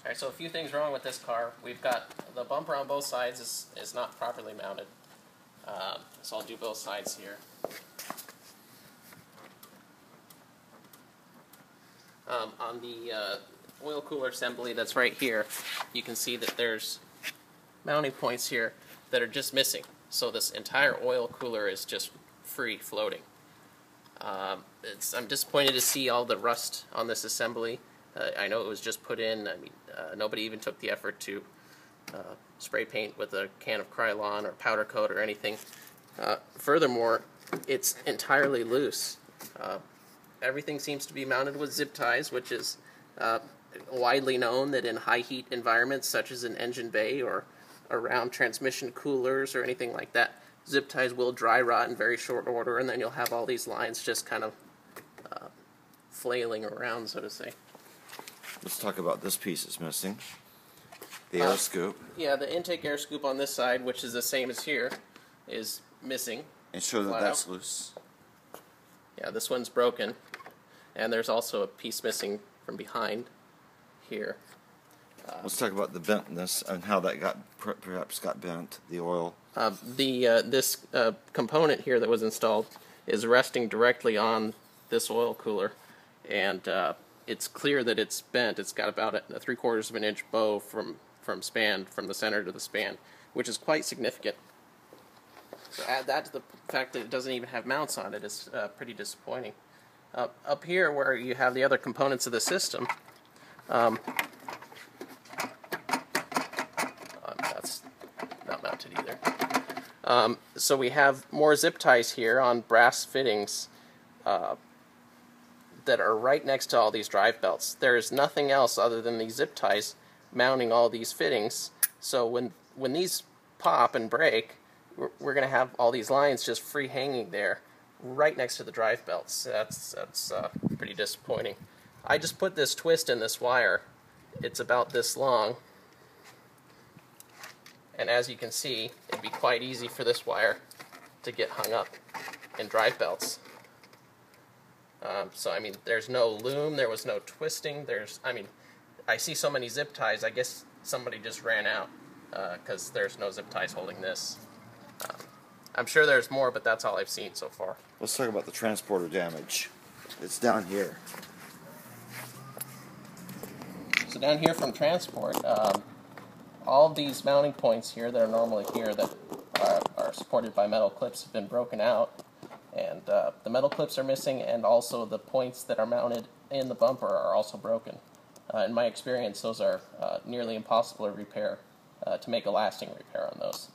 Alright, so a few things wrong with this car. We've got the bumper on both sides is not properly mounted. So I'll do both sides here. On the oil cooler assembly that's right here, you can see that there's mounting points here that are just missing. So this entire oil cooler is just free floating. I'm disappointed to see all the rust on this assembly. I know it was just put in. I mean, nobody even took the effort to spray paint with a can of Krylon or powder coat or anything. Furthermore, it's entirely loose. Everything seems to be mounted with zip ties, which is widely known that in high heat environments such as an engine bay or around transmission coolers or anything like that, zip ties will dry rot in very short order, and then you'll have all these lines just kind of flailing around, so to say. Let's talk about this piece that's missing. The air scoop. Yeah, the intake air scoop on this side, which is the same as here, is missing. And show that that's loose. Yeah, this one's broken. And there's also a piece missing from behind here. Let's talk about the bentness and how that perhaps got bent, the oil. This component here that was installed is resting directly on this oil cooler, and it's clear that it's bent. It's got about a 3/4 of an inch bow from the center to the span, which is quite significant. So add that to the fact that it doesn't even have mounts on it is pretty disappointing. Up here, where you have the other components of the system, that's not mounted either. So we have more zip ties here on brass fittings that are right next to all these drive belts. There is nothing else other than these zip ties mounting all these fittings. So when these pop and break, we're going to have all these lines just free hanging there right next to the drive belts. That's pretty disappointing. I just put this twist in this wire. It's about this long, and as you can see, it'd be quite easy for this wire to get hung up in drive belts. So I mean, there's no loom, there was no twisting, I see so many zip ties, I guess somebody just ran out, because there's no zip ties holding this. I'm sure there's more, but that's all I've seen so far. Let's talk about the transporter damage. It's down here. So down here from transport, all of these mounting points here that are normally here that are supported by metal clips have been broken out, and the metal clips are missing, and also the points that are mounted in the bumper are also broken. In my experience, those are nearly impossible to repair, to make a lasting repair on those.